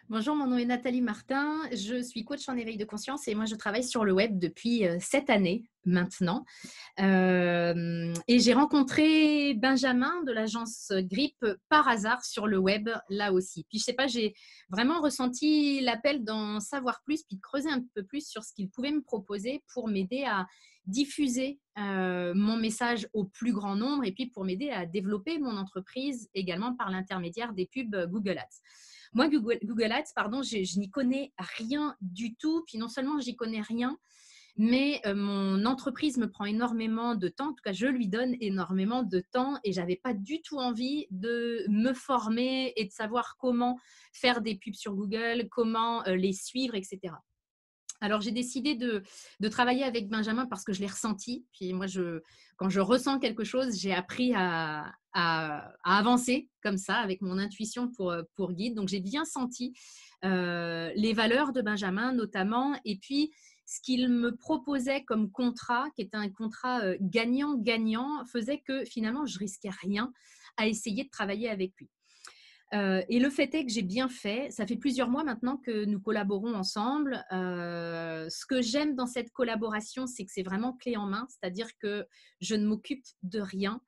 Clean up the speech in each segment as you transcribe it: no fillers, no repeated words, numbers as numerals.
Bonjour, mon nom est Nathalie Martin, je suis coach en éveil de conscience et moi je travaille sur le web depuis 7 années maintenant. Et j'ai rencontré Benjamin de l'agence Grip par hasard sur le web là aussi. Puis je sais pas, j'ai vraiment ressenti l'appel d'en savoir plus, puis de creuser un peu plus sur ce qu'il pouvait me proposer pour m'aider à diffuser mon message au plus grand nombre et puis pour m'aider à développer mon entreprise également par l'intermédiaire des pubs Google Ads. Moi, Google Ads, pardon, je n'y connais rien du tout. Puis non seulement j'y connais rien, mais mon entreprise me prend énormément de temps. En tout cas, je lui donne énormément de temps et j'avais pas du tout envie de me former et de savoir comment faire des pubs sur Google, comment les suivre, etc. Alors, j'ai décidé de travailler avec Benjamin parce que je l'ai ressenti. Puis moi, quand je ressens quelque chose, j'ai appris à avancer comme ça avec mon intuition pour guide. Donc, j'ai bien senti les valeurs de Benjamin notamment. Et puis, ce qu'il me proposait comme contrat, qui était un contrat gagnant-gagnant, faisait que finalement, je risquais rien à essayer de travailler avec lui. Et le fait est que j'ai bien fait. Ça fait plusieurs mois maintenant que nous collaborons ensemble. Ce que j'aime dans cette collaboration, c'est que c'est vraiment clé en main, c'est-à-dire que je ne m'occupe de rien.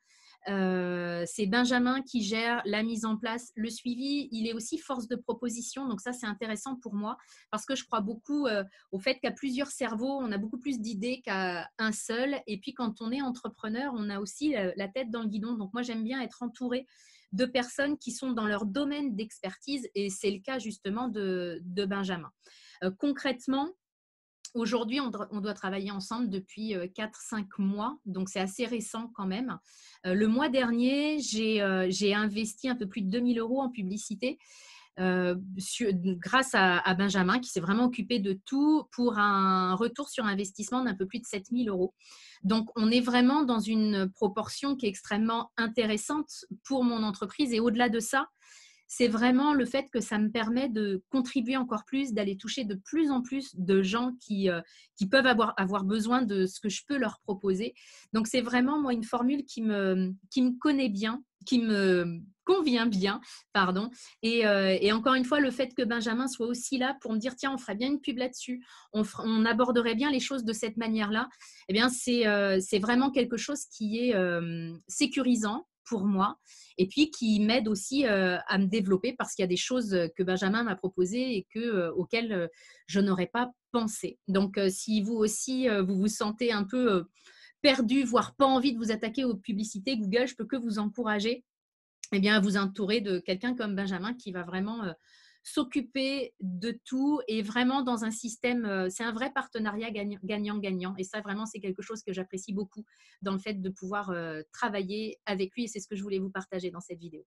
C'est Benjamin qui gère la mise en place, le suivi. Il est aussi force de proposition, donc ça c'est intéressant pour moi parce que je crois beaucoup au fait qu'à plusieurs cerveaux, on a beaucoup plus d'idées qu'à un seul. Et puis quand on est entrepreneur, on a aussi la tête dans le guidon. Donc moi j'aime bien être entourée de personnes qui sont dans leur domaine d'expertise et c'est le cas justement de Benjamin. Concrètement, aujourd'hui, on doit travailler ensemble depuis 4-5 mois, donc c'est assez récent quand même. Le mois dernier, j'ai investi un peu plus de 2 000 € en publicité grâce à Benjamin qui s'est vraiment occupé de tout pour un retour sur investissement d'un peu plus de 7 000 €. Donc, on est vraiment dans une proportion qui est extrêmement intéressante pour mon entreprise et au-delà de ça, c'est vraiment le fait que ça me permet de contribuer encore plus, d'aller toucher de plus en plus de gens qui peuvent avoir besoin de ce que je peux leur proposer. Donc, c'est vraiment, moi, une formule qui me connaît bien, qui me convient bien, pardon. Et encore une fois, le fait que Benjamin soit aussi là pour me dire, tiens, on ferait bien une pub là-dessus, on aborderait bien les choses de cette manière-là, eh bien, c'est vraiment quelque chose qui est sécurisant pour moi et puis qui m'aide aussi à me développer parce qu'il y a des choses que Benjamin m'a proposées et auxquelles je n'aurais pas pensé. Donc, si vous aussi, vous vous sentez un peu perdu, voire pas envie de vous attaquer aux publicités Google, je peux que vous encourager à vous entourer de quelqu'un comme Benjamin qui va vraiment s'occuper de tout et vraiment dans un système, c'est un vrai partenariat gagnant-gagnant. Et ça, vraiment, c'est quelque chose que j'apprécie beaucoup dans le fait de pouvoir travailler avec lui et c'est ce que je voulais vous partager dans cette vidéo.